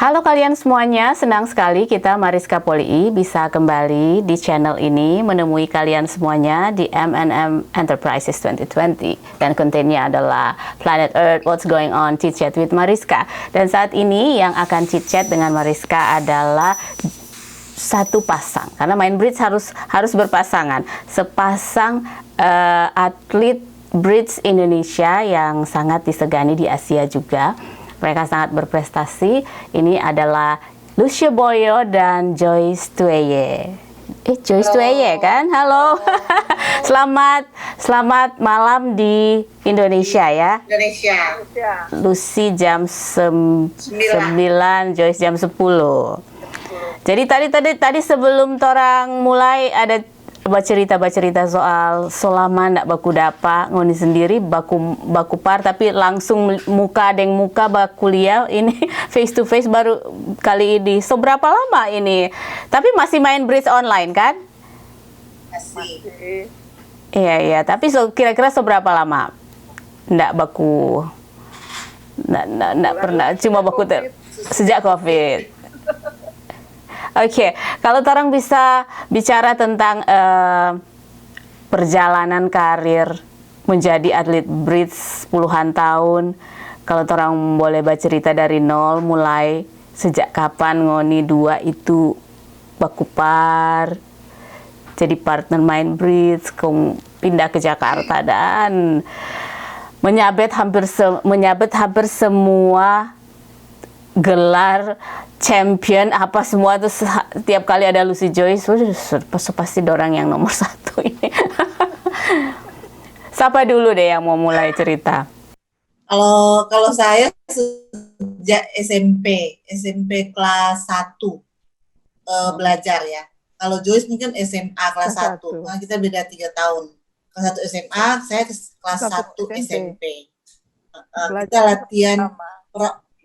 Halo kalian semuanya, senang sekali kita Mariska Polii bisa kembali di channel ini menemui kalian semuanya di M&M Enterprises 2020 dan kontennya adalah Planet Earth, What's Going On, Chit Chat with Mariska. Dan saat ini yang akan chit chat dengan Mariska adalah satu pasang, karena main bridge harus berpasangan, sepasang atlet bridge Indonesia yang sangat disegani di Asia juga. Mereka sangat berprestasi. Ini adalah Lucia Boyo dan Joyce Tueye. Joyce Tueye kan? Halo. Selamat malam di Indonesia ya. Indonesia. Lucy jam 9, Joyce jam 10. Jadi tadi sebelum torang mulai ada cerita soal selama ndak baku dapa ngoni sendiri baku par, tapi langsung muka baku kuliah ini face to face baru kali ini. So berapa lama ini? Tapi masih main bridge online kan? Masih. Iya, tapi kira-kira seberapa lama? Ndak baku. Ndak pernah, cuma baku sejak Covid. Oke, kalau orang bisa bicara tentang perjalanan karir menjadi atlet bridge puluhan tahun, kalau orang boleh bercerita dari nol, mulai sejak kapan ngoni dua itu bakupar, jadi partner main bridge, pindah ke Jakarta dan menyabet hampir semua gelar champion apa semua tuh. Tiap kali ada Lucy Joyce pasti dorang yang nomor satu ini. Siapa dulu deh yang mau mulai cerita? Kalau saya sejak SMP kelas 1 belajar ya. Kalau Joyce mungkin SMA kelas 1. Nah, kita beda 3 tahun. Kelas 1 SMA, saya kelas 1 SMP. Kita latihan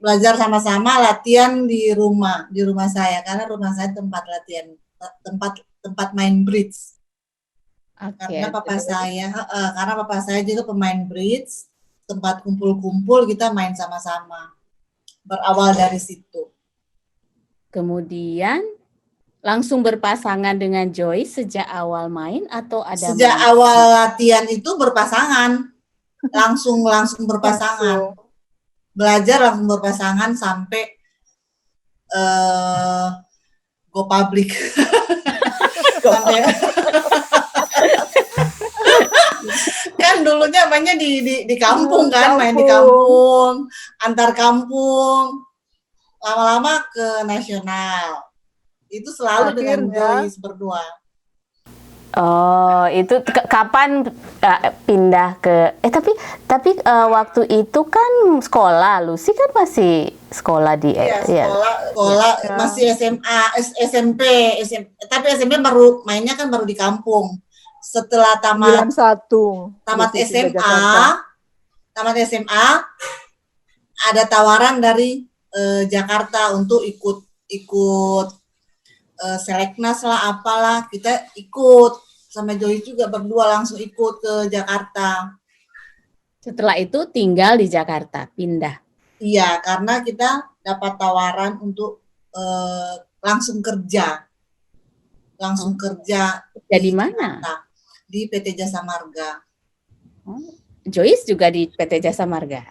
belajar sama-sama, latihan di rumah saya, karena rumah saya tempat latihan, tempat main bridge. Karena papa saya juga pemain bridge, tempat kumpul-kumpul kita main sama-sama. Berawal dari situ. Kemudian langsung berpasangan dengan Joyce sejak awal main atau ada? Sejak awal latihan itu berpasangan, langsung berpasangan. Belajar langsung berpasangan sampai go public. Kan dulunya mainnya di kampung kan, main di kampung, antar kampung, lama-lama ke nasional. Itu selalu dengan Joyce berdua. Oh, itu kapan pindah ke tapi waktu itu kan sekolah, Lucy kan masih sekolah di sekolah masih SMP, tapi SMP mainnya kan baru di kampung. Setelah tamat SMA ada tawaran dari Jakarta untuk ikut seleknas lah apalah, kita ikut sama Joyce juga berdua, langsung ikut ke Jakarta. Setelah itu tinggal di Jakarta, pindah. Iya, karena kita dapat tawaran untuk langsung kerja. Di mana? Jakarta, di PT Jasa Marga. Joyce juga di PT Jasa Marga.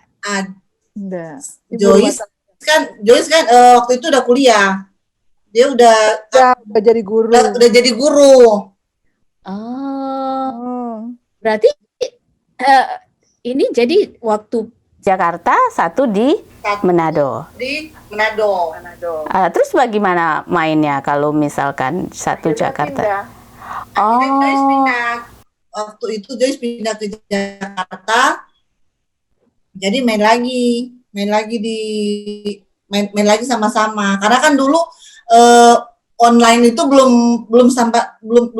Joyce kan waktu itu udah kuliah. Dia udah jadi guru. Udah jadi guru. Berarti ini jadi waktu Jakarta, satu di Manado. Di Manado. Terus bagaimana mainnya kalau misalkan satu Jakarta? Joyce pindah. Waktu itu Joyce pindah ke Jakarta. Jadi main lagi sama-sama. Karena kan dulu online itu belum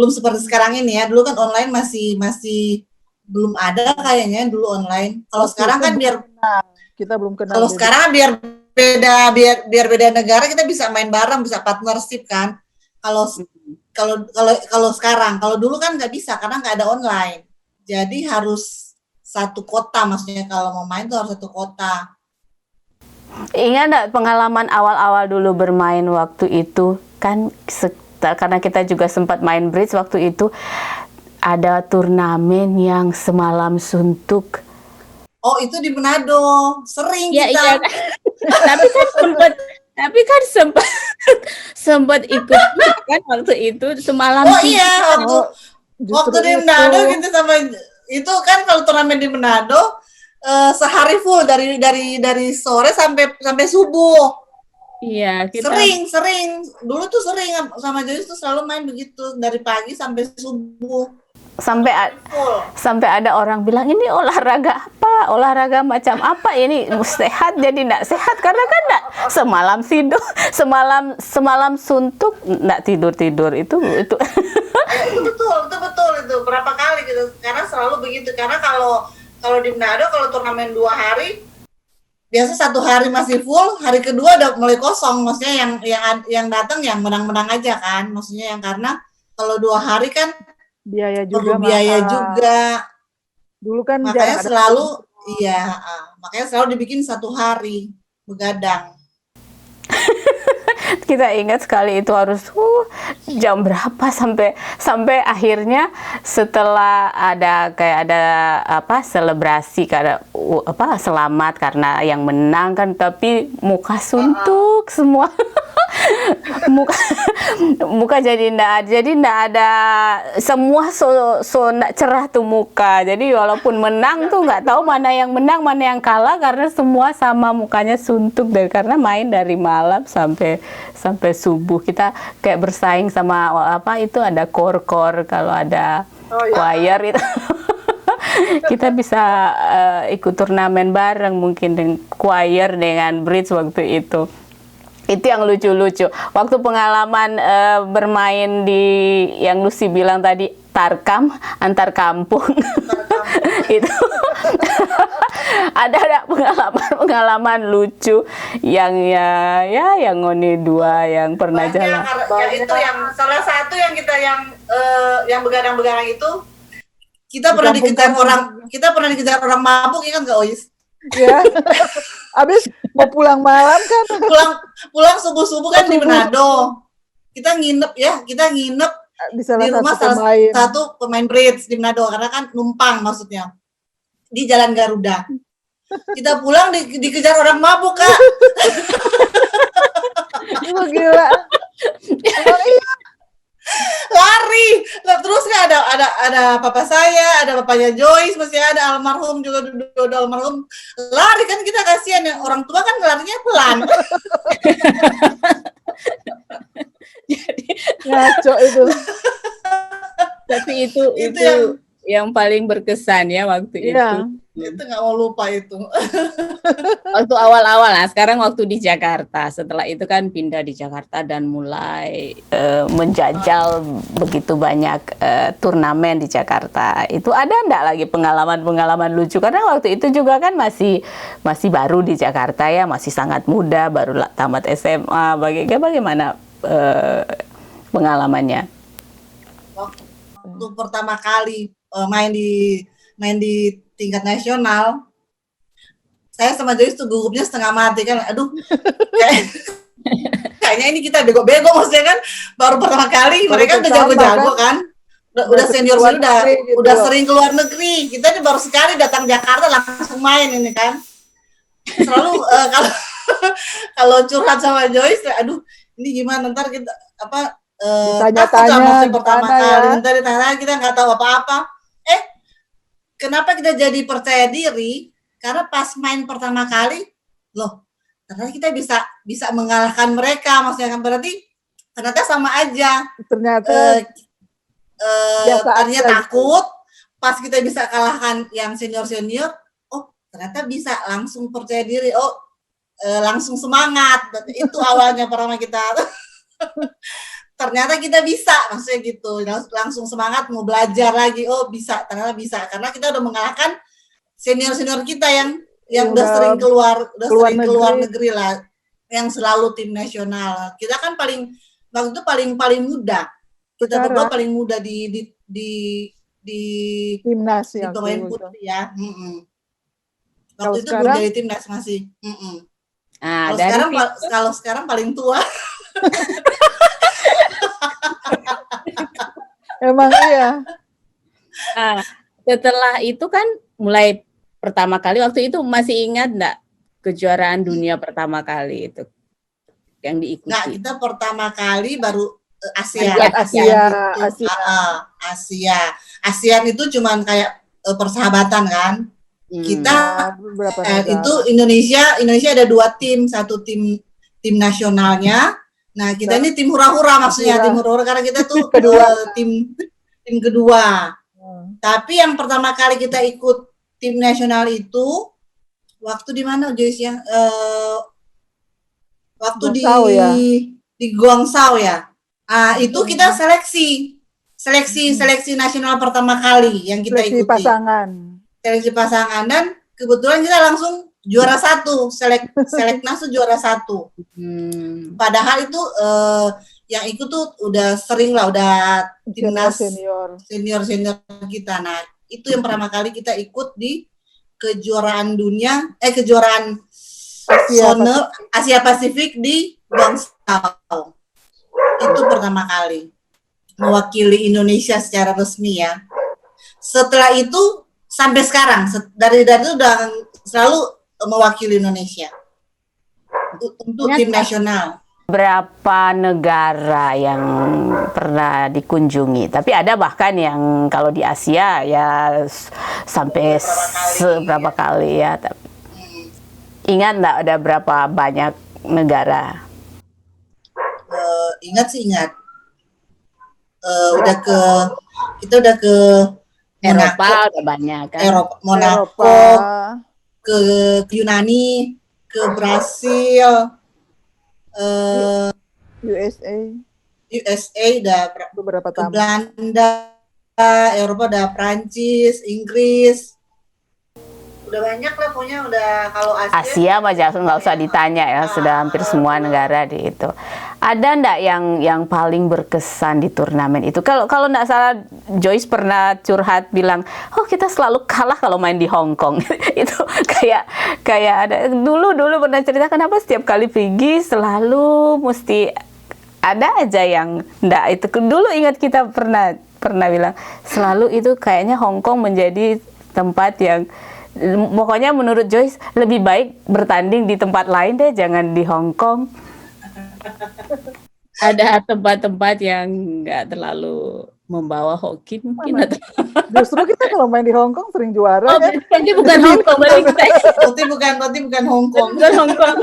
seperti sekarang ini ya. Dulu kan online masih belum ada kayaknya dulu online. Kalau sekarang kan kita belum kenal. Kalau sekarang biar beda negara, kita bisa main bareng, bisa partnership kan. Kalau sekarang, kalau dulu kan nggak bisa karena nggak ada online. Jadi harus satu kota, maksudnya kalau mau main tuh harus satu kota. Ingat nggak pengalaman awal-awal dulu bermain waktu itu kan karena kita juga sempat main bridge waktu itu ada turnamen yang semalam suntuk. Oh, itu di Manado. Sering Iya, kita. iya. Tapi kan sempat ikut kan waktu itu semalam Oh suntuk. iya, waktu Justru di itu. Manado gitu sama itu kan kalau turnamen di Manado sehari full dari sore sampai subuh. Iya, kita Sering. Dulu tuh sering sama Joyce tuh selalu main begitu dari pagi sampai subuh. sampai Full. sampai ada orang bilang ini olahraga apa, olahraga macam apa ini sehat jadi tidak sehat karena kan tidak semalam tidur semalam suntuk tidak tidur itu Itu betul itu berapa kali gitu karena selalu begitu karena kalau di Manado kalau turnamen 2 hari biasa 1 hari masih full, hari kedua udah mulai kosong, maksudnya yang datang yang menang-menang aja kan, maksudnya yang karena kalau 2 hari kan Biaya juga perlu biaya mahal. juga. Dulu kan Makanya jarang ada. selalu makanya selalu dibikin 1 hari begadang. kita ingat sekali itu harus jam berapa sampai akhirnya setelah ada selebrasi karena selamat karena yang menang kan tapi muka suntuk semua muka jadi ndak ada semua ndak cerah tuh muka jadi walaupun menang tuh nggak tahu mana yang menang mana yang kalah karena semua sama mukanya suntuk karena main dari malam sampai subuh kita kayak bersaing sama itu ada kor kalau ada choir itu kita bisa ikut turnamen bareng mungkin dengan choir dengan bridge waktu itu yang lucu-lucu. Waktu pengalaman bermain di yang Lucy bilang tadi tarkam antar kampung itu ada pengalaman lucu yang yang ngoni dua yang pernah jalan. Itu yang salah satu yang kita yang begadang-begadang itu kita pernah dikejar orang mabuk ingat nggak Ois? Ya. Abis mau pulang malam kan. Pulang subuh-subuh kan di Manado. Kita nginep Di salah rumah satu pemain bridge di Manado karena kan numpang maksudnya di Jalan Garuda. Kita pulang dikejar orang mabuk Kak. Itu gila. Lari. Nah, terus kan ada papa saya, ada bapaknya Joyce, masih ada almarhum juga udah almarhum. Lari kan kita kasihan ya orang tua kan larinya pelan. Jadi ngaco itu. Tapi itu yang paling berkesan ya waktu itu. Itu nggak mau lupa itu. Waktu awal-awal lah, sekarang waktu di Jakarta. Setelah itu kan pindah di Jakarta dan mulai menjajal begitu banyak turnamen di Jakarta. Itu ada enggak lagi pengalaman-pengalaman lucu? Karena waktu itu juga kan masih baru di Jakarta ya, masih sangat muda, baru tamat SMA. Bagaimana pengalamannya? Waktu pertama kali main di tingkat nasional, saya sama Joyce tuh gugupnya setengah mati kan, aduh, kayaknya ini kita bego-bego maksudnya kan, baru pertama kali, mereka udah jago-jago kan, udah senior udah sering keluar negeri, kita ini baru sekali datang Jakarta langsung main ini kan, selalu kalau curhat sama Joyce, aduh, ini gimana ntar kita tanya-tanya pertama kali, ntar ditanya kita nggak tahu apa-apa. Kenapa kita jadi percaya diri? Karena pas main pertama kali, loh, ternyata kita bisa mengalahkan mereka, maksudnya kan berarti ternyata sama aja. Ternyata tadinya takut, pas kita bisa kalahkan yang senior, oh ternyata bisa langsung percaya diri, langsung semangat. Itu awalnya pertama kita. Ternyata kita bisa, maksudnya gitu, langsung semangat mau belajar lagi, bisa, ternyata bisa, karena kita udah mengalahkan senior kita yang udah sering keluar negeri lah, yang selalu tim nasional. Kita kan waktu itu paling muda, kita berdua paling muda di timnas di pemain putri ya. Waktu itu belum jadi timnas masih. Nah, Kalau sekarang paling tua. Emang iya. Setelah itu kan mulai pertama kali, waktu itu masih ingat enggak kejuaraan dunia pertama kali itu yang diikuti? Nah, kita pertama kali baru Asia. ASEAN itu cuman kayak persahabatan kan. Kita itu Indonesia ada 2 tim, satu tim nasionalnya. Nah, kita ini tim hura-hura maksudnya, tim hura-hura karena kita tuh tim kedua. Tapi yang pertama kali kita ikut tim nasional itu waktu di mana Joyce ya? Waktu di Guangzhou ya. Itu kita seleksi nasional pertama kali yang kita ikuti. Seleksi pasangan dan kebetulan kita langsung juara 1, seleknas juara 1. Padahal itu yang ikut tuh udah sering lah, udah timnas senior kita. Nah, itu yang pertama kali kita ikut di kejuaraan dunia, kejuaraan Asia Pasifik di Guangzhou. Itu pertama kali mewakili Indonesia secara resmi ya. Setelah itu sampai sekarang dari itu udah selalu mewakili Indonesia untuk tim nasional. Berapa negara yang pernah dikunjungi? Tapi ada bahkan yang kalau di Asia ya sampai seberapa kali ya. Ingat nggak ada berapa banyak negara? Ingat. Kita udah ke Eropa udah banyak kan? Monaco, ke Yunani, ke Brasil, USA udah beberapa ke Belanda, Eropa udah Prancis, Inggris. Udah banyak lah pokoknya, udah kalau Asia mah nggak usah ditanya ya, sudah hampir semua negara di itu. Ada ndak yang paling berkesan di turnamen itu? Kalau nggak salah Joyce pernah curhat bilang, oh kita selalu kalah kalau main di Hong Kong. Itu kayak ada dulu pernah cerita kenapa setiap kali pergi selalu mesti ada aja yang ndak itu. Dulu ingat kita pernah bilang selalu itu kayaknya Hong Kong menjadi tempat yang pokoknya menurut Joyce lebih baik bertanding di tempat lain deh, jangan di Hong Kong. Ada tempat-tempat yang nggak terlalu membawa hoki mungkin. Justru kita kalau main di Hong Kong sering juara. Berarti bukan Hong Kong, berarti bukan Hong Kong. Bukan Hong Kong.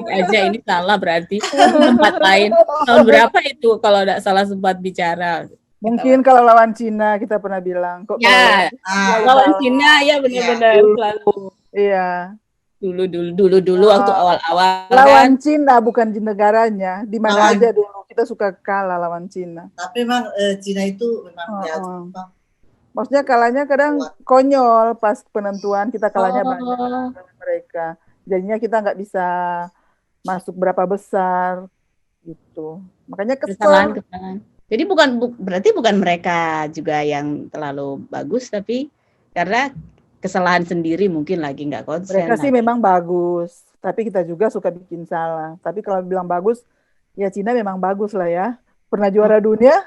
Aja ini salah berarti tempat lain. Tahun berapa itu kalau nggak salah sempat bicara? Mungkin kalau lawan Cina kita pernah bilang kok. Ya, lawan Cina ya benar-benar selalu. Iya. Dulu waktu awal-awal lawan kan? Cina bukan di negaranya, di mana aja dulu kita suka kalah lawan Cina. Tapi memang Cina itu memang maksudnya kalahnya kadang konyol pas penentuan, kita kalahnya banyak mereka. Jadinya kita nggak bisa masuk berapa besar gitu. Makanya kesalahan. Jadi berarti bukan mereka juga yang terlalu bagus, tapi karena kesalahan sendiri mungkin lagi nggak konsen. Mereka sih memang bagus, tapi kita juga suka bikin salah. Tapi kalau bilang bagus, ya Cina memang bagus lah ya. Pernah juara dunia?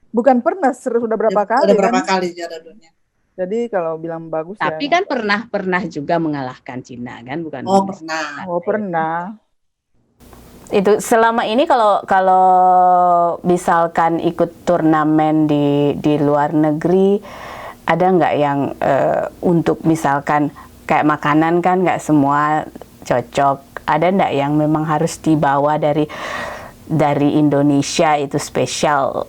Bukan pernah, sudah berapa kali? Sudah berapa kali juara dunia. Jadi kalau bilang bagus tapi ya. Kan pernah juga mengalahkan Cina kan, bukan? Pernah. Itu selama ini kalau misalkan ikut turnamen di luar negeri, ada nggak yang untuk misalkan kayak makanan kan nggak semua cocok, ada nggak yang memang harus dibawa dari Indonesia itu spesial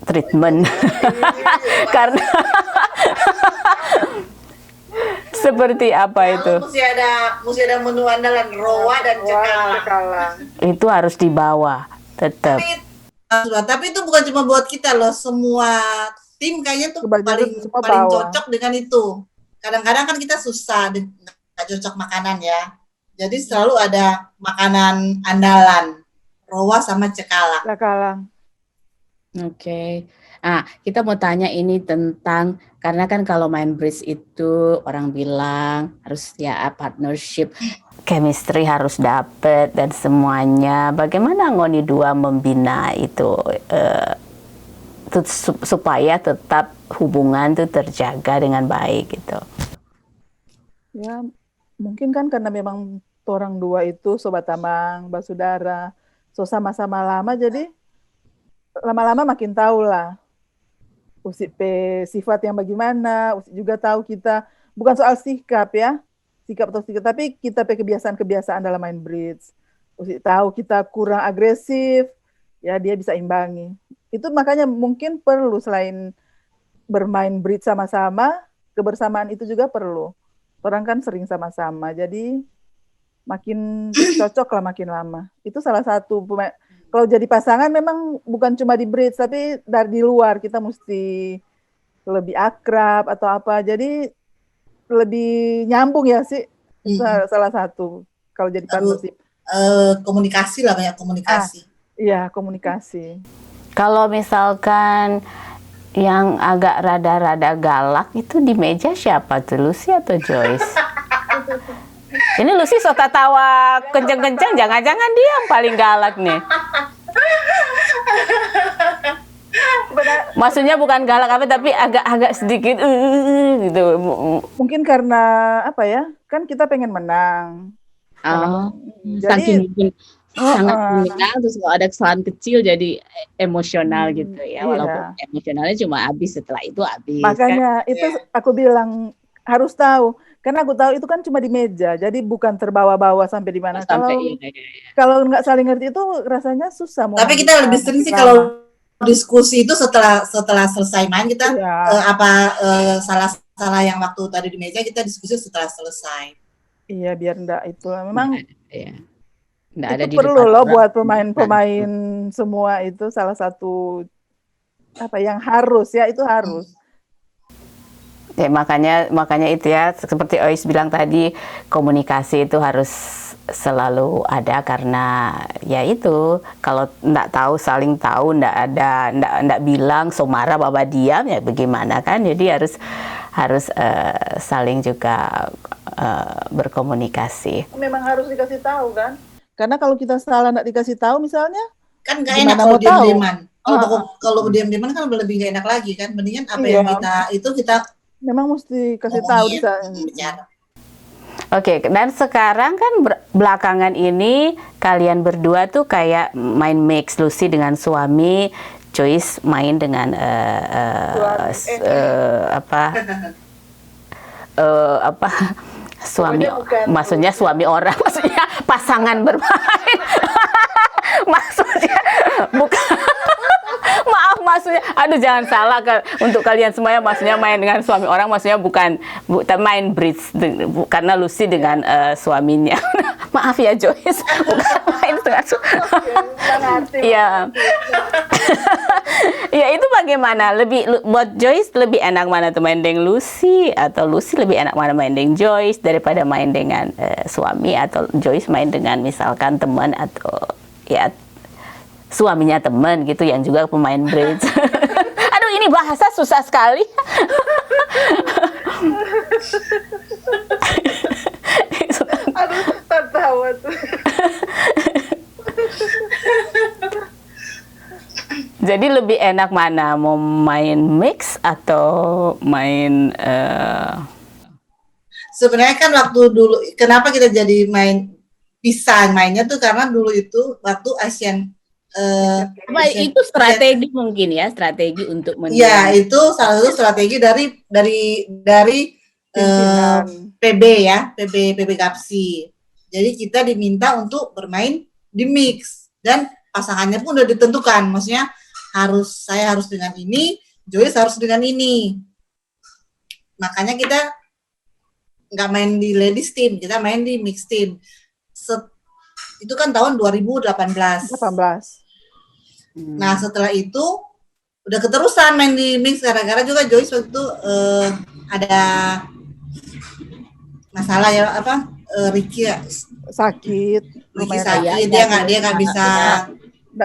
treatment karena seperti apa itu? Mesti ada menu andalan rawa dan cakalang. Itu harus dibawa tetap. Tapi itu bukan cuma buat kita loh, semua tim kayaknya tuh paling cocok dengan itu. Kadang-kadang kan kita susah nggak cocok makanan ya. Jadi selalu ada makanan andalan, rawa sama cakalang. Oke. Nah, kita mau tanya ini tentang Karena kan kalau main bridge itu orang bilang harus ya partnership, chemistry harus dapet dan semuanya. Bagaimana ngoni dua membina itu supaya tetap hubungan itu terjaga dengan baik gitu. Ya, mungkin kan karena memang orang dua itu sobat tamang, basudara, so sama-sama lama, jadi lama-lama makin tahu lah Usi sifat yang bagaimana, Usi juga tahu kita, bukan soal sikap ya, sikap atau sikap, tapi kita kebiasaan-kebiasaan dalam main bridge. Usi tahu kita kurang agresif, ya dia bisa imbangi. Itu makanya mungkin perlu selain bermain bridge sama-sama, kebersamaan itu juga perlu. Orang kan sering sama-sama, jadi makin cocok lah makin lama. Itu salah satu kalau jadi pasangan memang bukan cuma di bridge, tapi dari luar kita mesti lebih akrab atau apa. Jadi lebih nyambung ya sih, salah satu kalau jadi partnership. Komunikasi lah, banyak komunikasi. Iya, komunikasi. Kalau misalkan yang agak rada-rada galak itu di meja siapa tuh, Lucy atau Joyce? Ini Lucy sota tawa kenceng-kenceng, jangan-jangan dia yang paling galak nih. Maksudnya bukan galak apa, tapi agak sedikit gitu. Mungkin karena apa ya? Kan kita pengen menang. Saking mungkin sangat menang, terus kalau ada kesalahan kecil jadi emosional gitu ya. Walaupun emosionalnya cuma habis, setelah itu habis. Makanya kan? Itu aku bilang harus tahu. Karena aku tahu itu kan cuma di meja, jadi bukan terbawa-bawa sampai di mana. Kalau nggak saling ngerti itu rasanya susah. Tapi kita lebih sering sih kalau diskusi itu setelah selesai main kita salah yang waktu tadi di meja kita diskusi setelah selesai. Iya, biar enggak itu memang. Nggak itu ada perlu loh buat pemain-pemain semua, itu salah satu apa yang harus ya, itu harus. Ya, makanya itu ya, seperti Ois bilang tadi, komunikasi itu harus selalu ada, karena ya itu kalau nggak tahu saling tahu, nggak bilang, so marah baba diam ya bagaimana kan. Jadi harus saling juga berkomunikasi. Memang harus dikasih tahu kan, karena kalau kita salah nggak dikasih tahu misalnya kan nggak enak kalau diam-diaman. Kalau diam-diaman kan lebih nggak enak lagi kan. Mendingan apa yang kita memang mesti kasih tahu bisa. Oke, dan sekarang kan belakangan ini kalian berdua tuh kayak main mix, Lucy dengan suami, Joyce main dengan suami, maksudnya suami orang, maksudnya pasangan bermain. Maksudnya bukan. Maaf, maksudnya, aduh jangan salah untuk kalian semuanya, maksudnya main dengan suami orang, maksudnya bukan main bridge karena Lucy dengan suaminya. Maaf ya Joyce, bukan main dengan Iya. Ya itu bagaimana? Buat Joyce lebih enak mana tuh main dengan Lucy, atau Lucy lebih enak mana main dengan Joyce daripada main dengan suami, atau Joyce main dengan misalkan teman atau ya suaminya teman gitu yang juga pemain bridge. Aduh ini bahasa susah sekali. Aduh tertawa tuh. Jadi lebih enak mana, mau main mix atau main Sebenarnya kan waktu dulu kenapa kita jadi pisah mainnya tuh karena dulu itu waktu Asian itu strategi mungkin ya, strategi untuk ya itu salah satu strategi dari PB ya, PB Gapsi. Jadi kita diminta untuk bermain di mix dan pasangannya pun udah ditentukan, maksudnya saya harus dengan ini, Joyce harus dengan ini. Makanya kita nggak main di ladies team, kita main di mix team. Itu kan tahun 2018. Nah setelah itu udah keterusan main di mix, gara-gara juga Joyce waktu itu ada masalah ya, Ricky sakit, dia nggak bisa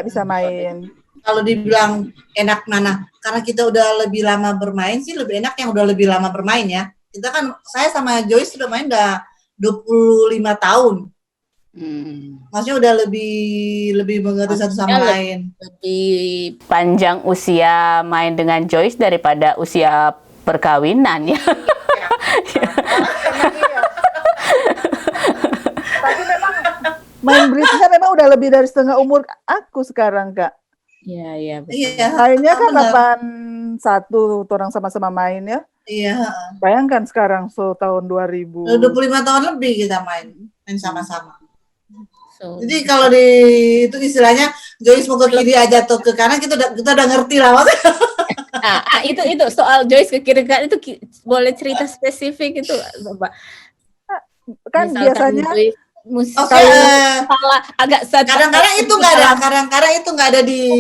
bisa main. kalau dibilang enak mana, karena kita udah lebih lama bermain sih, lebih enak yang udah lebih lama bermain ya. Kita kan, saya sama Joyce sudah main udah 25 tahun. Maksudnya udah lebih mengerti satu sama lain. Lebih panjang usia main dengan Joyce daripada usia perkawinan ya. Tapi memang main bridge-nya memang udah lebih dari setengah umur aku sekarang, Kak. Iya, betul. Iya. Mainnya kan benar. 81 orang sama-sama main ya. Iya. Bayangkan sekarang tahun 2000. Udah 25 tahun lebih kita main sama-sama. So, Jadi kalau di itu istilahnya Joyce mau ke kiri aja atau ke kanan kita udah ngerti lah maksudnya. itu soal Joyce ke kiri kanan itu boleh cerita spesifik itu, Bapak. Kan Misalkan biasanya Joyce musik Oke, salah agak kadang-kadang itu nggak ada di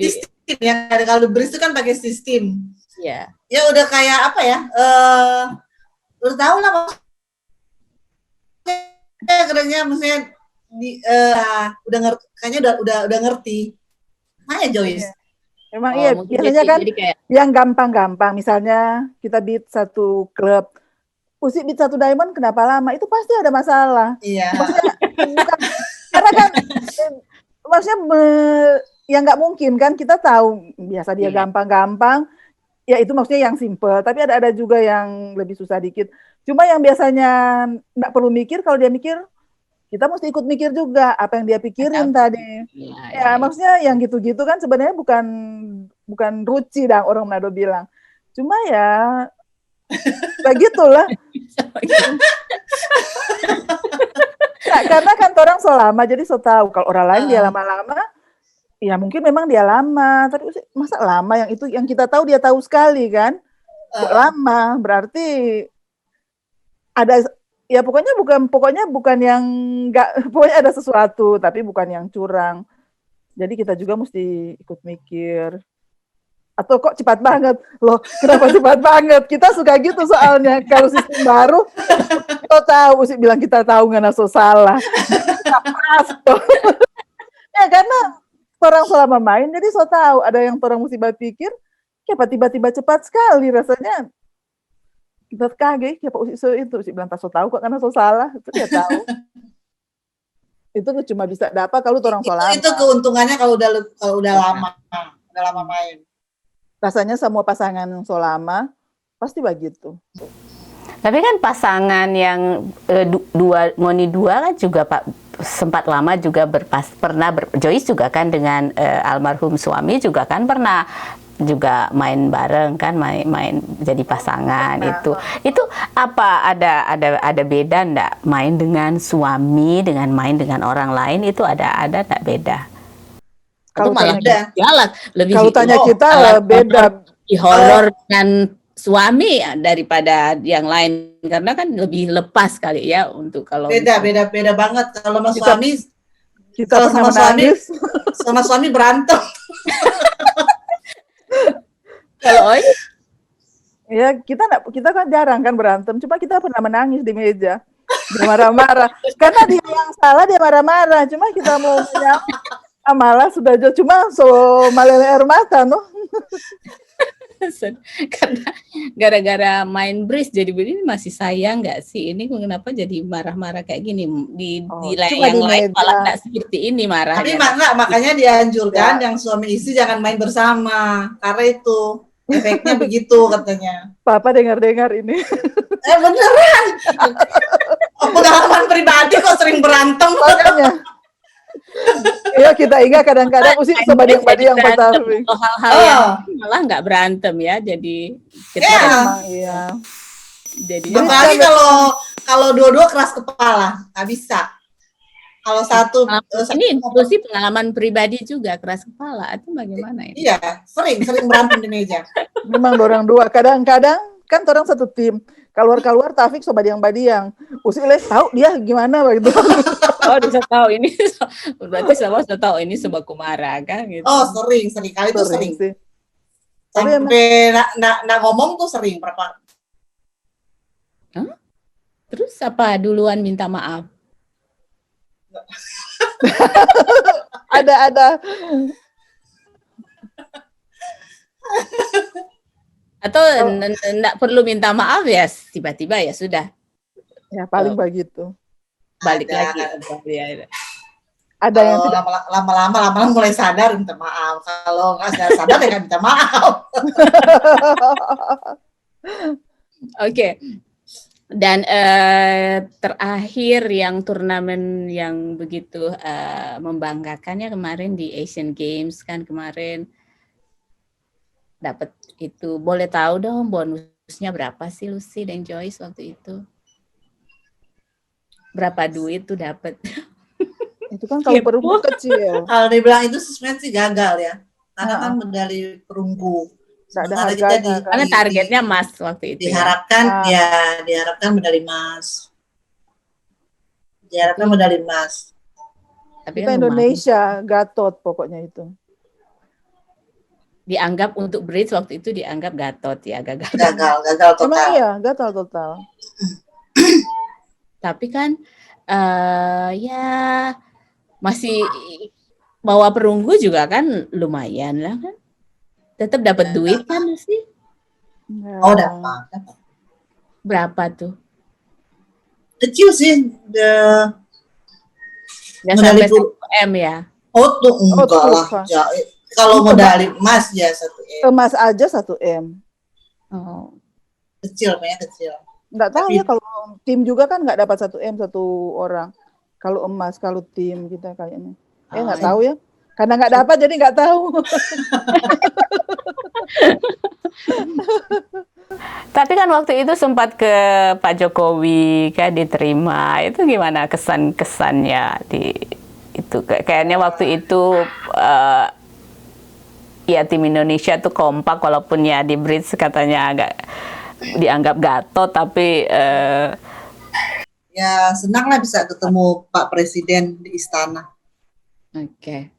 sistem ya. Kalau bris itu kan pakai sistem. Iya. Ya udah kayak apa ya? Udah tahu lah maksudnya maksudnya udah ngerti, kayaknya udah ngerti. Makanya Joyce. Emang iya, biasanya kan kayak yang gampang-gampang, misalnya kita beat satu klub, beat satu diamond kenapa lama? Itu pasti ada masalah. Iya. Maksudnya, karena kan maksudnya ya nggak mungkin kan, kita tahu biasa dia gampang-gampang, ya itu maksudnya yang simple, tapi ada juga yang lebih susah dikit. Cuma yang biasanya nggak perlu mikir, kalau dia mikir, kita mesti ikut mikir juga apa yang dia pikirin tadi. Ya, maksudnya yang gitu-gitu kan sebenarnya bukan ruci dah orang Manado bilang. Cuma ya begitulah. Nah, karena kan orang so lama jadi so tahu kalau orang lain dia lama-lama, ya mungkin memang dia lama, tapi masa lama yang itu yang kita tahu dia tahu sekali kan. Lama berarti ada. Ya pokoknya bukan yang enggak, pokoknya ada sesuatu tapi bukan yang curang. Jadi kita juga mesti ikut mikir. Atau kok cepat banget? Loh, kenapa cepat banget? Kita suka gitu soalnya. Kalau sistem baru, kita tahu sih bilang kita tahu nggak so salah. Ya karena orang selama main jadi so tahu ada yang orang mesti berpikir, kayak tiba-tiba cepat sekali rasanya. Kita kaget ya Pak Usi itu sih bilang tak so tahu kok karena so salah itu dia tahu. Itu cuma bisa dapat kalau orang so lama. Itu keuntungannya kalau udah lama main. Rasanya semua pasangan yang so lama pasti begitu. Tapi kan pasangan yang Ngoni dua kan juga Pak sempat lama juga Joyce juga kan dengan almarhum suami juga kan pernah juga main bareng kan, main jadi pasangan. Itu apa ada beda ndak main dengan suami dengan main dengan orang lain, itu ada ndak beda? Kalau malah galak lebih. Kalau tanya kita beda di horor dengan suami daripada yang lain karena kan lebih lepas kali ya untuk kalau beda banget kalau sama suami. Kita sama suami berantem. Kalau ya kita kan jarang kan berantem, cuma kita pernah menangis di meja, dia marah-marah karena dia yang salah, dia marah-marah, cuma kita mau malah sudah cuma so malele air mata no. Karena gara-gara main bridge jadi begini, masih sayang nggak sih ini, kenapa jadi marah-marah kayak gini di yang lain malah nggak seperti ini marah. Tapi makanya dianjurkan yang suami istri jangan main bersama karena itu efeknya begitu katanya. Papa dengar ini. Beneran. Pengalaman pribadi kok sering berantem. Makanya. Iya kita ingat kadang-kadang mesti coba yang patah. Hal-hal yang malah nggak berantem ya, jadi iya. Jadi apalagi kalau dua-dua keras kepala nggak bisa. Kalau satu ini sih pengalaman pribadi juga keras kepala itu bagaimana ini? Iya, sering berantem di meja. Memang orang dua, kadang-kadang kan orang satu tim. Keluar Taufik so badiang. Usileh tahu dia gimana begitu. Oh, bisa tahu ini. Berarti sama sudah tahu ini sebab kumara kan gitu. Oh, sering kali itu sering. Sih. Sampai nak ngomong tuh sering berapa. Terus apa duluan minta maaf? Atau enggak perlu minta maaf ya, tiba-tiba ya sudah Ya paling begitu. balik Ada. lagi. Ya. Ada yang Kalau tidak. lama-lama mulai sadar minta maaf. Kalau nggak sadar ya nggak minta maaf. Oke. Dan terakhir yang turnamen yang begitu membanggakannya kemarin di Asian Games kan kemarin dapat itu. Boleh tahu dong bonusnya berapa sih Lucy dan Joyce waktu itu? Berapa duit tuh dapat? Itu kan kalau perunggu kecil. Kalau dibilang itu sebenarnya sih gagal ya. Karena kan medali perunggu. Nggak ada Sementara harganya, kita kan? Karena targetnya emas waktu itu. Diharapkan diharapkan medali emas. Diharapkan medali emas. Tapi Kita kan Indonesia, Gatot pokoknya itu. Dianggap untuk bridge waktu itu dianggap Gatot ya, gagal total. Emang iya, gagal total. Tapi kan ya masih bawa perunggu juga kan lumayan lah kan. Tetap dapat duit kan sih? Oh, dapat. Berapa tuh? Kecil sih. Nggak sampai 1 M ya? Oh tuh enggak lah. Ya, kalau medali emas ya 1 M. Emas aja 1 M. Oh. Kecil, banyak kecil. Nggak tahu ya kalau tim juga kan nggak dapat 1 M satu orang. Kalau emas, kalau tim kita kayaknya. Nggak tahu ya. Karena nggak dapat jadi nggak tahu. Tapi kan waktu itu sempat ke Pak Jokowi kan diterima. Itu gimana kesannya di itu? Kayaknya waktu itu ya tim Indonesia tuh kompak walaupun ya di bridge katanya agak dianggap Gatot tapi ya senang lah bisa ketemu Pak Presiden di istana. Oke.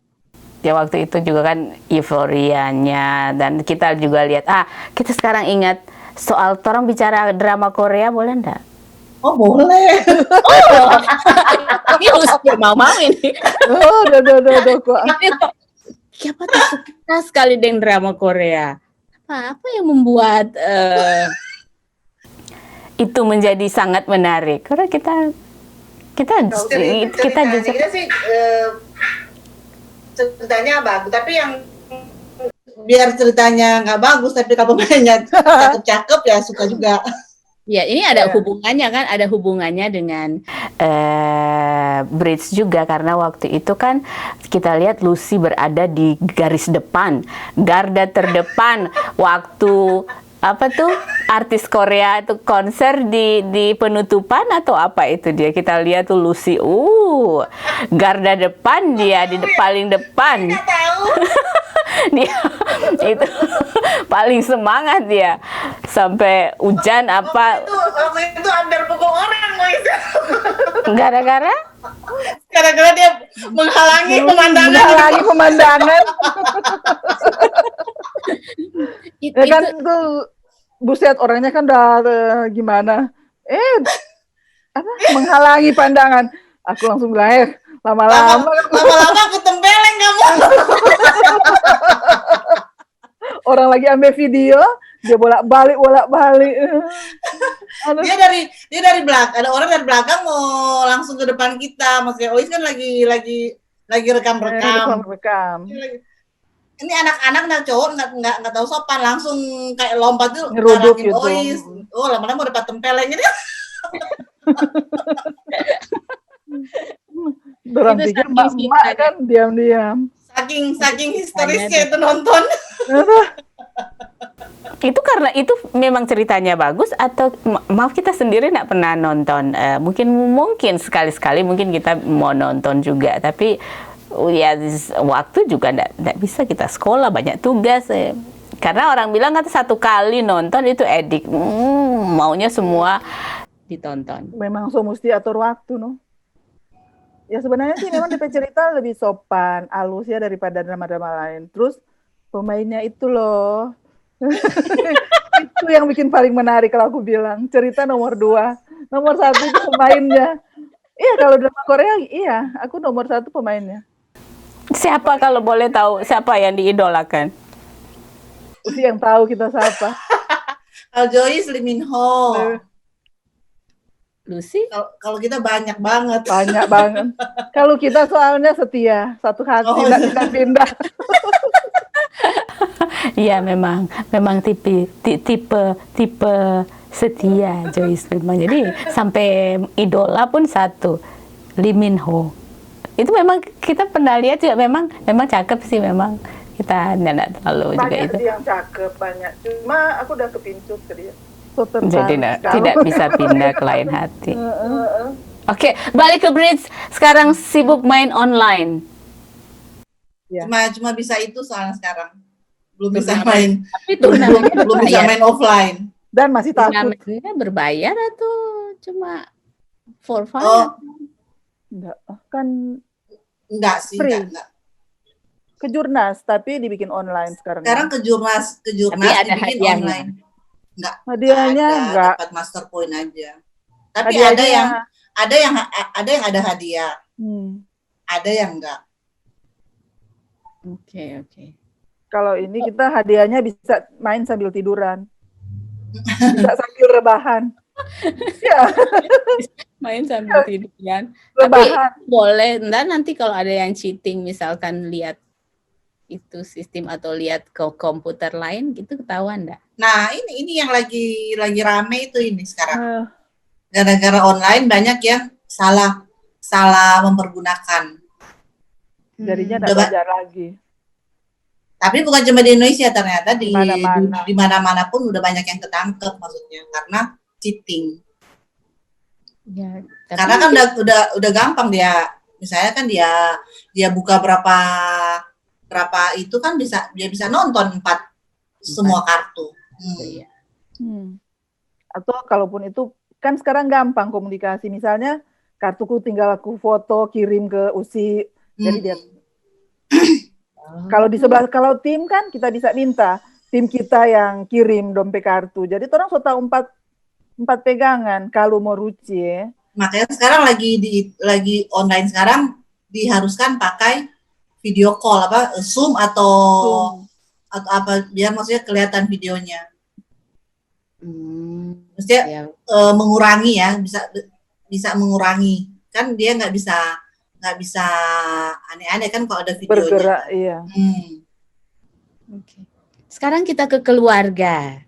Ya waktu itu juga kan euforianya dan kita juga lihat kita sekarang ingat soal orang bicara drama Korea boleh enggak? Oh boleh. Ini harus mau ini. Oh, udah kok. Siapa tuh suka sekali dengan drama Korea? Apa yang membuat itu menjadi sangat menarik? Karena kita jujur sih ceritanya bagus, tapi yang biar ceritanya nggak bagus, tapi kalau pemainnya cakep-cakep ya suka juga. Ya, ini ada hubungannya kan, ada hubungannya dengan bridge juga karena waktu itu kan kita lihat Lucy berada di garis depan, garda terdepan waktu apa tuh artis Korea itu konser di penutupan atau apa itu dia kita lihat tuh Lucy garda depan dia di paling depan. Nggak tahu. Dia itu paling semangat dia sampai hujan apa waktu itu hampir pukul orang Moisa. Gara-gara dia menghalangi pemandangan. Ya kan itu buset orangnya kan udah gimana menghalangi pandangan. Aku langsung bilang lama-lama aku tempeleng kamu. Orang lagi ambil video dia bolak-balik dia dari belakang, ada orang dari belakang mau langsung ke depan kita. Maksudnya Ois kan lagi rekam. Ini anak-anak cowok nggak tahu sopan, langsung kayak lompat tuh ngeruduk gitu. Ois. Lama-lama mau dapat tempeleng ini. Dorang pikir mak kan diam-diam. Saking histerisnya itu nonton. Itu karena itu memang ceritanya bagus atau maaf kita sendiri nggak pernah nonton. Mungkin sekali-sekali mungkin kita mau nonton juga tapi ya waktu juga nggak bisa kita sekolah banyak tugas karena orang bilang kan 1 kali nonton itu edik maunya semua ditonton. Memang mesti atur waktu ya sebenarnya sih memang DP cerita lebih sopan halus ya daripada drama-drama lain. Terus pemainnya itu loh itu yang bikin paling menarik kalau aku bilang cerita nomor 2 nomor 1 itu pemainnya. Iya kalau drama Korea aku nomor 1 pemainnya. Siapa kalau boleh tahu siapa yang diidolakan? Lucy yang tahu kita siapa. Kalau Joyce Lee Min Ho. Lucy? Kalau kita banyak banget. Banyak banget. Kalau kita soalnya setia, satu hati, Oh, tidak iya. pindah-pindah. Iya, memang tipe setia Joyce memang. Jadi sampai idola pun satu, Lee Min Ho. Itu memang kita pernah lihat juga, memang cakep sih, memang kita tidak terlalu juga Banyak itu. sih yang cakep, banyak. Cuma aku udah kepincut ke dia. So Jadi tertarik tidak bisa pindah ke lain hati. Oke, balik ke Bridge. Sekarang sibuk main online. Ya. Cuma bisa itu soalnya sekarang. Belum bisa Turnamen. main. Tapi turnamennya Belum bisa berbayar. main offline. Dan masih takut. Turnamennya berbayar atau cuma for fun? Oh. Enggak, kan Enggak sih, Free. enggak. Kejurnas, tapi dibikin online sekarang. Sekarang kejurnas Tapi ada dibikin hadiahnya. online. Hadiahnya enggak. Dapat master point aja. Tapi Hadiahnya- ada yang ada hadiah, ada yang enggak. Oke. Kalau ini kita hadiahnya bisa main sambil tiduran. Bisa sambil rebahan. Ya, Main sambil tidur kan. rebahan. Tapi boleh, nanti kalau ada yang cheating, misalkan lihat itu sistem atau lihat ke komputer lain, gitu ketahuan enggak? Nah, ini yang lagi rame itu ini sekarang. Eh, Gara-gara online banyak yang salah mempergunakan. Jadinya Udah, enggak belajar lagi. Tapi bukan cuma di Indonesia, ternyata di Mana-mana. di mana-mana pun udah banyak yang ketangkep, maksudnya karena cheating. Ya, tapi Karena kan udah gampang dia, misalnya kan dia buka berapa itu kan dia bisa nonton 4 semua kartu. Iya. Atau kalaupun itu kan sekarang gampang komunikasi. Misalnya kartuku tinggal aku foto kirim ke USI. Jadi dia kalau di sebelah, kalau tim kan kita bisa minta tim kita yang kirim dompet kartu. Jadi orang sudah tahu 4 pegangan kalau mau ruci ya. Makanya sekarang lagi online sekarang diharuskan pakai video call Zoom atau apa biar maksudnya kelihatan videonya. Maksudnya Ya. mengurangi ya, bisa mengurangi. Kan dia nggak bisa aneh-aneh kan kalau ada videonya. Bergerak, iya. Oke. Sekarang kita ke keluarga.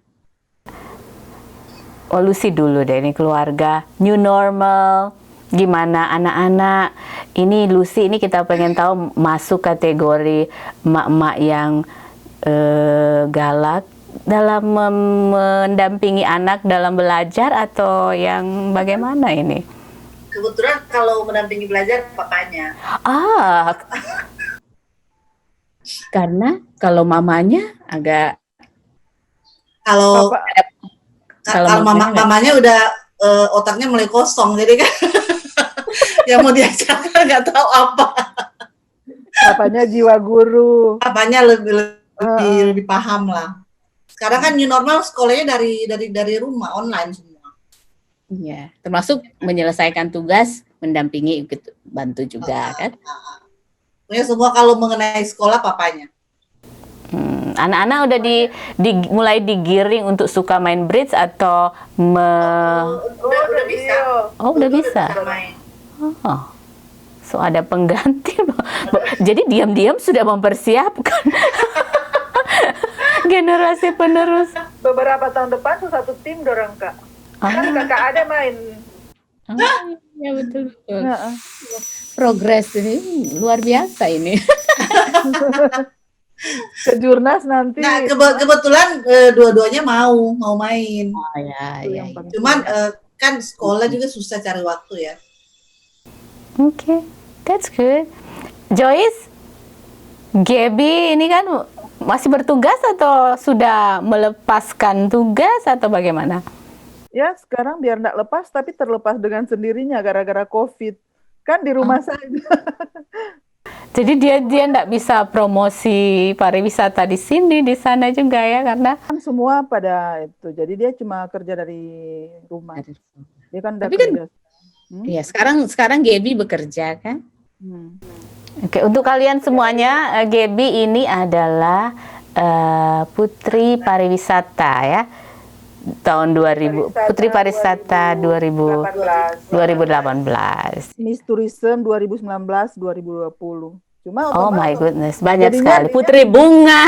Oh, Lucy dulu deh, ini keluarga, new normal, gimana anak-anak. Ini Lucy, ini kita pengen tahu masuk kategori emak-emak yang galak dalam mendampingi anak dalam belajar atau yang bagaimana ini? Kebetulan kalau mendampingi belajar papanya. Karena kalau mamanya agak Kalau Kalau mamanya udah otaknya mulai kosong, jadi kan yang mau diajarkan nggak tahu apa. Papanya jiwa guru. Papanya lebih paham lah. Sekarang kan new normal sekolahnya dari rumah online semua. Iya, termasuk menyelesaikan tugas, mendampingi, ikut bantu juga kan. Pokoknya semua kalau mengenai sekolah papanya. Anak-anak udah mulai digiring untuk suka main bridge atau Udah bisa. Oh, udah bisa. Main. Oh. So ada pengganti. Jadi diam-diam sudah mempersiapkan generasi penerus. Beberapa tahun depan tuh satu tim dorang Kak. Kan kakak ada main. Ya betul. Progres ini luar biasa ini. Kejurnas nanti. Nah, kebetulan dua-duanya mau main. Oh, ya. Cuman kan sekolah juga susah cari waktu ya. Oke, that's good. Joyce, Gaby ini kan masih bertugas atau sudah melepaskan tugas atau bagaimana? Ya sekarang biar nggak lepas tapi terlepas dengan sendirinya gara-gara COVID. Kan di rumah saja. Jadi dia nggak bisa promosi pariwisata di sini, di sana juga ya, karena Kan semua pada itu. Jadi dia cuma kerja dari rumah. Dia kan udah Tapi kan- kerja. ya sekarang Gaby bekerja kan. Hmm. Oke, untuk kalian semuanya, Gaby ini adalah Putri Pariwisata ya. Tahun 2000 Putri Pariwisata 2018. Miss Tourism 2019-2020. Cuma Oh my goodness, banyak jadinya sekali. Putri Bunga,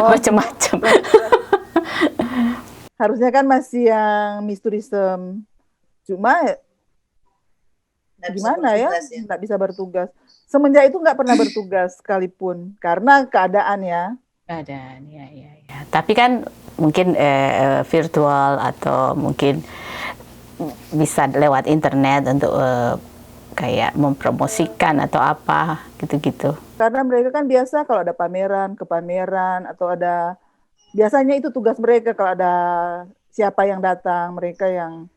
Oh. macam-macam. harusnya kan masih yang Miss Tourism. Cuma Nggak bisa gimana ya, bertugas ya. nggak bisa bertugas. Semenjak itu nggak pernah bertugas sekalipun karena keadaan ya. Keadaan, ya. Tapi kan mungkin virtual atau mungkin bisa lewat internet untuk kayak mempromosikan atau apa gitu-gitu. Karena mereka kan biasa kalau ada pameran, ke pameran atau ada biasanya itu tugas mereka kalau ada siapa yang datang, mereka yang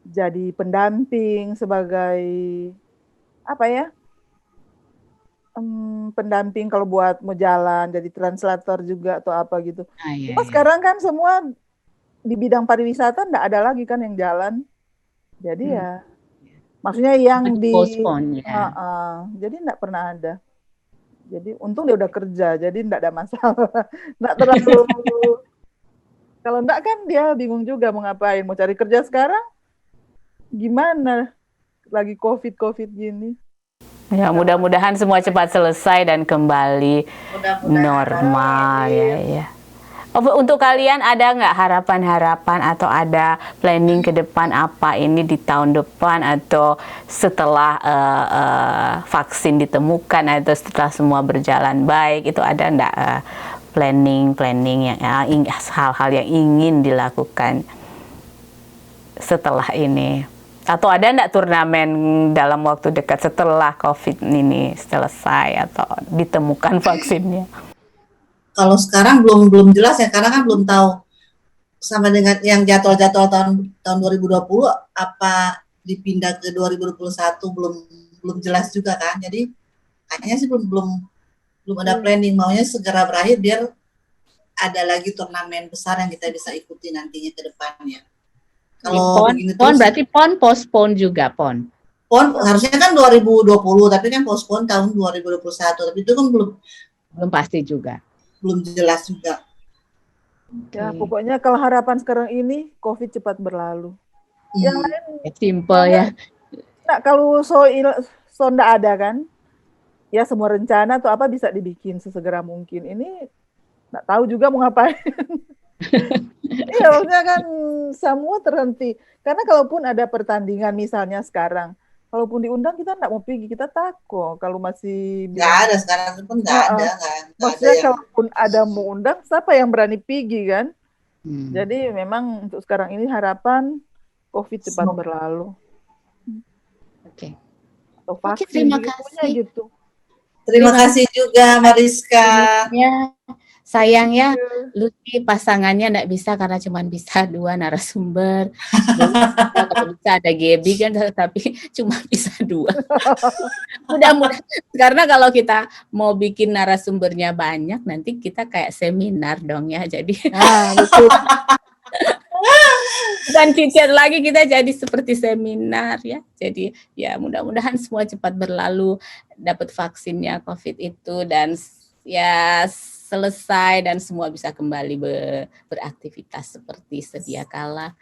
jadi pendamping sebagai apa ya? Pendamping kalau buat mau jalan, jadi translator juga atau apa gitu. Cuma sekarang kan semua di bidang pariwisata enggak ada lagi kan yang jalan. Jadi ya, maksudnya yang di Postpone, ya. jadi enggak pernah ada. Jadi untung dia udah kerja, jadi enggak ada masalah. Enggak terlalu kalau enggak kan dia bingung juga mau ngapain, mau cari kerja sekarang gimana? Lagi COVID gini. Ya, mudah-mudahan semua cepat selesai dan kembali normal ya. Untuk kalian ada nggak harapan-harapan atau ada planning ke depan apa ini di tahun depan atau setelah vaksin ditemukan atau setelah semua berjalan baik, itu ada nggak planning yang hal-hal yang ingin dilakukan setelah ini? Atau ada enggak turnamen dalam waktu dekat setelah COVID ini selesai atau ditemukan vaksinnya? Kalau sekarang belum jelas ya, karena kan belum tahu sama dengan yang jadwal-jadwal tahun 2020 apa dipindah ke 2021 belum jelas juga kan. Jadi kayaknya sih belum ada planning, maunya segera berakhir biar ada lagi turnamen besar yang kita bisa ikuti nantinya ke depannya. Kalau begini PON terus, berarti PON postpone juga PON harusnya kan 2020, tapi kan postpone tahun 2021, tapi itu kan belum pasti juga, belum jelas juga. Ya, pokoknya kalau harapan sekarang ini COVID cepat berlalu. Yang lain simple ya. Nah, kalau nggak ada kan, ya semua rencana atau apa bisa dibikin sesegera mungkin. Ini nggak tahu juga mau ngapain. Iya, maksudnya kan semua terhenti. Karena kalaupun ada pertandingan misalnya sekarang, kalaupun diundang kita nggak mau pergi, kita takut. Kalau masih nggak ada sekarang pun nggak ada. Maksudnya kalaupun ada mau undang, siapa yang berani pergi kan? Jadi memang untuk sekarang ini harapan COVID cepat berlalu. Oke. Oke, terima kasih. Gitu. Terima kasih juga Mariska. Ya, sayangnya Lucy pasangannya nggak bisa karena cuma bisa 2 narasumber. Kalau bisa ada Gaby kan, tapi cuma bisa 2. Mudah-mudahan, karena kalau kita mau bikin narasumbernya banyak, nanti kita kayak seminar dong ya. Jadi betul. Dan cicit lagi kita jadi seperti seminar ya. Jadi ya mudah-mudahan semua cepat berlalu, dapat vaksinnya COVID itu dan ya selesai dan semua bisa kembali beraktivitas seperti sedia kala.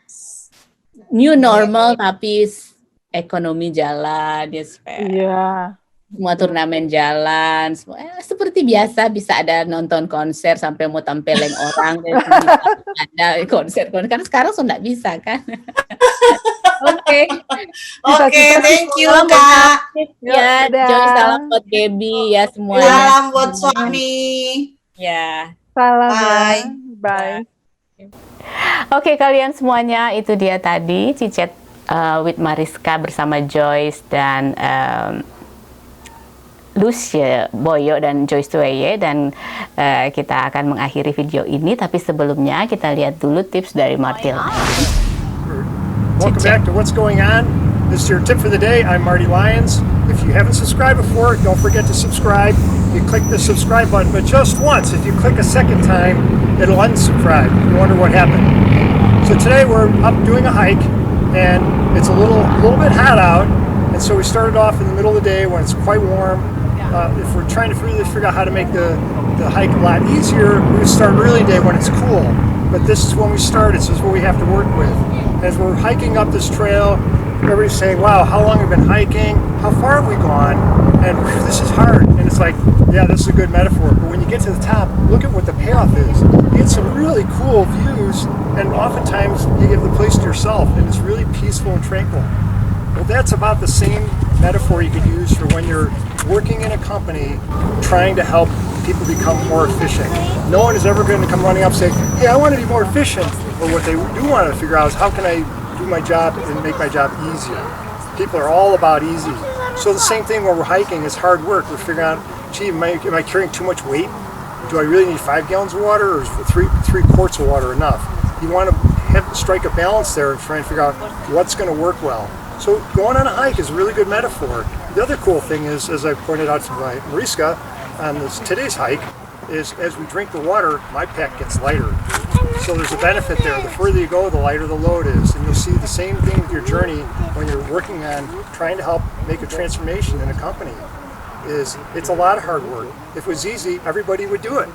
New normal tapi ekonomi jalan ya, semua turnamen jalan, semua seperti biasa, bisa ada nonton konser sampai mau tempeleng orang, ada konser kan sekarang sudah bisa kan. Oke, Thank you Kak. Ya, Joy, salam buat Gaby ya semuanya. Salam buat suami. Ya. Salam. Bye. Oke, kalian semuanya, itu dia tadi Cicet with Mariska bersama Joyce dan Lucia Boyo dan Joyce Tueye, dan kita akan mengakhiri video ini, tapi sebelumnya kita lihat dulu tips dari Marty. Welcome back to What's Going On. This is your tip for the day. I'm Marty Lyons. If you haven't subscribed before, don't forget to subscribe. You click the subscribe button, but just once. If you click a second time, it'll unsubscribe. You wonder what happened. So today we're up doing a hike, and it's a little bit hot out, and so we started off in the middle of the day when it's quite warm. if we're trying to really figure out how to make the hike a lot easier, we would start early day when it's cool. But this is when we started, so this is what we have to work with. As we're hiking up this trail, everybody's saying, wow, how long have we been hiking? How far have we gone? And this is hard. And it's like, yeah, this is a good metaphor. But when you get to the top, look at what the payoff is. You get some really cool views, and oftentimes you give the place to yourself, and it's really peaceful and tranquil. Well, that's about the same metaphor you could use for when you're working in a company trying to help people become more efficient. No one is ever going to come running up and say, hey, I want to be more efficient. But what they do want to figure out is how can I do my job and make my job easier. People are all about easy. So the same thing when we're hiking is hard work. We're figuring out, gee, am I carrying too much weight? Do I really need 5 gallons of water, or is three quarts of water enough? You want to strike a balance there and try and figure out what's going to work well. So going on a hike is a really good metaphor. The other cool thing is, as I pointed out to Mariska on today's hike, is as we drink the water, my pack gets lighter. So there's a benefit there. The further you go, the lighter the load is. And you'll see the same thing with your journey when you're working on trying to help make a transformation in a company. It's a lot of hard work. If it was easy, everybody would do it.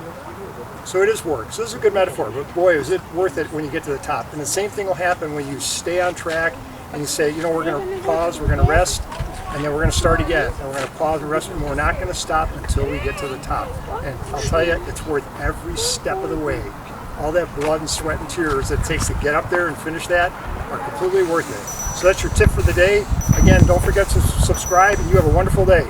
So it is work. So this is a good metaphor. But boy, is it worth it when you get to the top. And the same thing will happen when you stay on track and you say, you know, we're going to pause, we're going to rest, and then we're going to start again. And we're going to pause and rest, and we're not going to stop until we get to the top. And I'll tell you, it's worth every step of the way. All that blood and sweat and tears that it takes to get up there and finish that are completely worth it. So that's your tip for the day. Again, don't forget to subscribe, and you have a wonderful day.